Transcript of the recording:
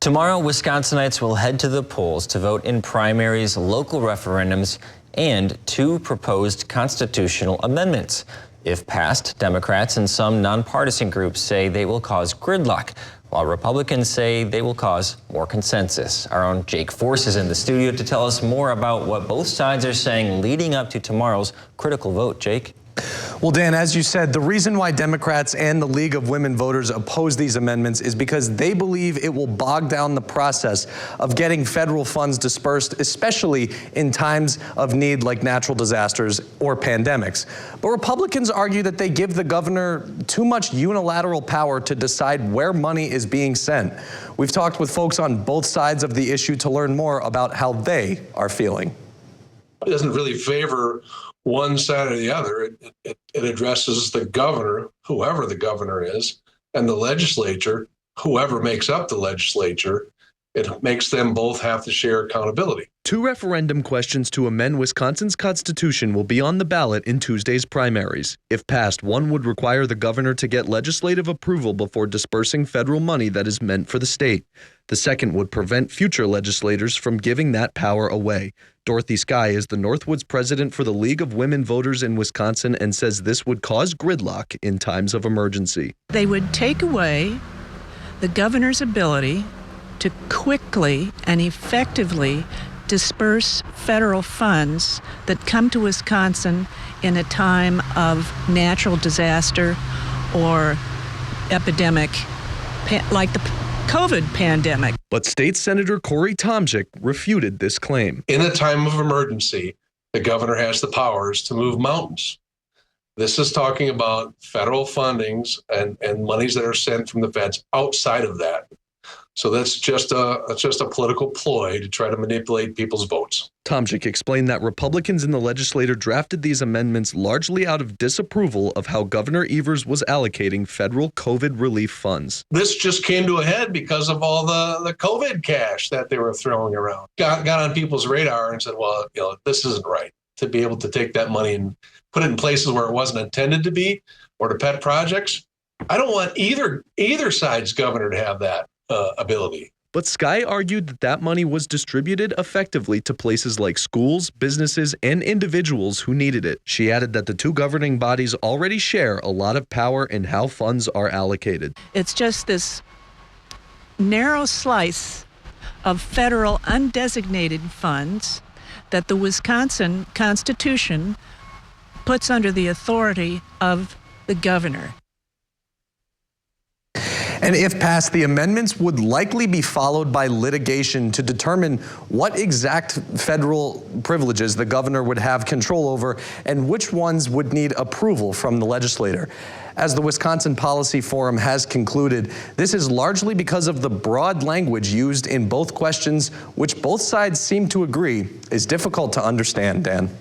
Tomorrow, Wisconsinites will head to the polls to vote in primaries, local referendums, and two proposed constitutional amendments. If passed, Democrats and some nonpartisan groups say they will cause gridlock, while Republicans say they will cause more consensus. Our own Jake Force is in the studio to tell us more about what both sides are saying leading up to tomorrow's critical vote. Jake? Well, Dan, as you said, the reason why Democrats and the League of Women Voters oppose these amendments is because they believe it will bog down the process of getting federal funds dispersed, especially in times of need like natural disasters or pandemics. But Republicans argue that they give the governor too much unilateral power to decide where money is being sent. We've talked with folks on both sides of the issue to learn more about how they are feeling. It doesn't really favor one side or the other. It addresses the governor, whoever the governor is, and the legislature, whoever makes up the legislature. It makes them both have to share accountability. Two referendum questions to amend Wisconsin's constitution will be on the ballot in Tuesday's primaries. If passed, one would require the governor to get legislative approval before dispersing federal money that is meant for the state. The second would prevent future legislators from giving that power away. Dorothy Skye is the Northwoods president for the League of Women Voters in Wisconsin and says this would cause gridlock in times of emergency. They would take away the governor's ability to quickly and effectively disperse federal funds that come to Wisconsin in a time of natural disaster or epidemic, like the COVID pandemic. But State Senator Corey Tomczyk refuted this claim. In a time of emergency, the governor has the powers to move mountains. This is talking about federal fundings and monies that are sent from the feds outside of that. So that's just a political ploy to try to manipulate people's votes. Tomczyk explained that Republicans in the legislature drafted these amendments largely out of disapproval of how Governor Evers was allocating federal COVID relief funds. This just came to a head because of all the COVID cash that they were throwing around. Got on people's radar and said, well, this isn't right to be able to take that money and put it in places where it wasn't intended to be or to pet projects. I don't want either side's governor to have that ability. But Skye argued that that money was distributed effectively to places like schools, businesses, and individuals who needed it. She added that the two governing bodies already share a lot of power in how funds are allocated. It's just this narrow slice of federal undesignated funds that the Wisconsin Constitution puts under the authority of the governor. And if passed, the amendments would likely be followed by litigation to determine what exact federal privileges the governor would have control over and which ones would need approval from the legislator. As the Wisconsin Policy Forum has concluded, this is largely because of the broad language used in both questions, which both sides seem to agree is difficult to understand, Dan.